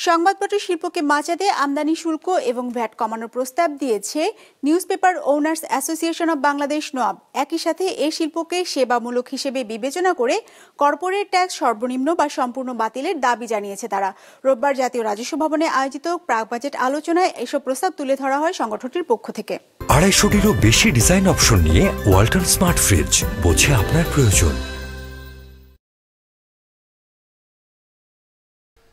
সংবাদপত্র শিল্পকে বাঁচাতে আমদানি শুল্ক এবং ভ্যাট কমানোর প্রস্তাব দিয়েছে newspaper owners association of Bangladesh NOAB. একই সাথে এই শিল্পকে সেবামূলক হিসেবে বিবেচনা করে কর্পোরেট ট্যাক্স সর্বনিম্ন বা সম্পূর্ণ বাতিলের দাবি জানিয়েছে তারা। রোববার জাতীয় রাজস্ব ভবনে আয়োজিত প্রাক বাজেট আলোচনায় এসব প্রস্তাব তুলে ধরা হয় সংগঠনটির পক্ষ থেকে। 250-টিরও বেশি ডিজাইন অপশন নিয়ে ওয়ালটন স্মার্ট ফ্রিজ, বোঝে আপনার প্রয়োজন।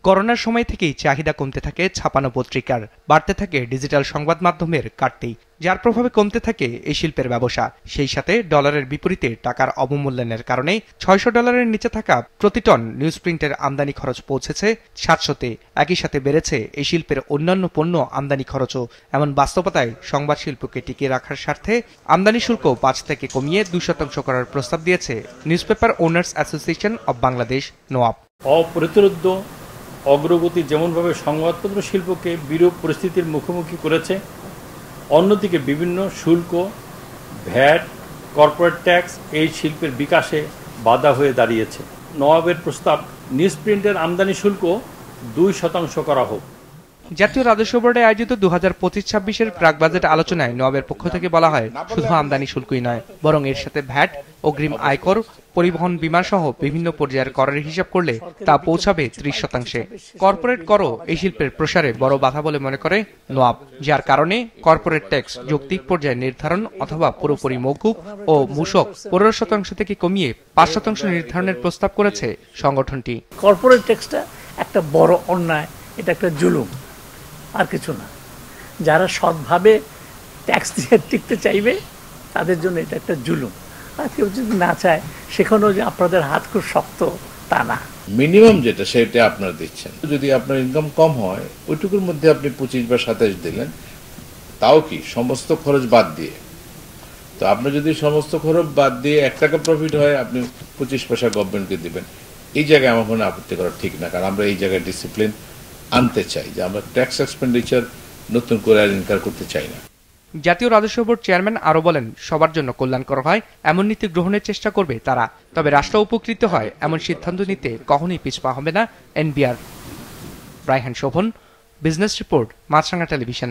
করোনার সময় থেকেই চাহিদা কমতে থাকে ছাপানো পত্রিকার, বাড়তে থাকে ডিজিটাল সংবাদ মাধ্যমের কাটতি, যার প্রভাবে কমতে থাকে এই শিল্পের ব্যবসা। সেই সাথে ডলারের বিপরীতে টাকার অবমূল্যায়নের কারণে $600 নিচে থাকা প্রতি টন নিউজ প্রিন্টের আমদানি খরচ পৌঁছেছে 700-তে। একই সাথে বেড়েছে এই শিল্পের অন্যান্য পণ্য আমদানি খরচও। এমন বাস্তবতায় সংবাদ শিল্পকে টিকিয়ে রাখার স্বার্থে আমদানি শুল্ক 5 থেকে কমিয়ে 2% করার প্রস্তাব দিয়েছে newspaper owners association of Bangladesh NOAB. অপ্রতিরোধ্য অগ্রগতি যেমনভাবে সংবাদপত্র শিল্পকে বিরূপ পরিস্থিতির মুখোমুখি করেছে, অন্যদিকে বিভিন্ন শুল্ক, ভ্যাট, কর্পোরেট ট্যাক্স এই শিল্পের বিকাশে বাধা হয়ে দাঁড়িয়েছে। নোয়াবের প্রস্তাব নিউজ প্রিন্টের আমদানি শুল্ক 2% করা হোক। জাতীয় রাজস্ব বোর্ডে আয়োজিত 2025-26-এর প্রাক বাজেট আলোচনায় নোয়াবের পক্ষ থেকে বলা হয়, শুধু আমদানি শুল্কই নয়, বরং এর সাথে ভ্যাট, অগ্রিম আয়কর, পরিবহন বীমা সহ বিভিন্ন পর্যায়ের করের হিসাব করলে তা পৌঁছাবে 30%। কর্পোরেট করও এই শিল্পের প্রসারে বড় বাধা বলে মনে করে নোয়াব, যার কারণে কর্পোরেট ট্যাক্স যৌক্তিক পর্যায়ে নির্ধারণ অথবা পুরোপুরি মওকুফ ও মূসক 15% থেকে কমিয়ে 5% নির্ধারণের প্রস্তাব করেছে সংগঠনটি। কর্পোরেট ট্যাক্সটা একটা বড় অন্যায়, এটা একটা জুলুম, আর কিছু না। যারা সৎভাবে ট্যাক্স দিয়ে টিকতে চাইবে তাদের জন্য এটা একটা জুলুম। আর কেউ যদি না চায় সেখানেও যে আপনাদের হাত খুব শক্ত তা না। মিনিমাম যেটা সেটা আপনারা দিচ্ছেন, যদি আপনার ইনকাম কম হয় ওইটুকুর মধ্যে আপনি 25 বা 27 দিলেন, তাও কি সমস্ত খরচ বাদ দিয়ে। তো আপনি যদি সমস্ত খরচ বাদ দিয়ে 1 টাকা প্রফিট হয়, আপনি 25 পয়সা গভর্নমেন্টকে দিবেন। এই জায়গায় আমার মনে আপত্তি করা ঠিক না, কারণ আমরা এই জায়গায় ডিসিপ্লিন আনতে চাই যে আমরা ট্যাক্স এক্সপেন্ডিচার নতুন করে আর ইনকার করতে চাই না। জাতীয় রাজস্ব বোর্ড চেয়ারম্যান আরো বলেন, সবার জন্য কল্যাণকর হয় এমন নীতি গ্রহণের চেষ্টা করবে তারা, তবে রাষ্ট্র উপকৃত হয় এমন সিদ্ধান্ত নিতে কখনোই পিছপা হবে না NBR. Raihan Shovon, business report, Maasranga television.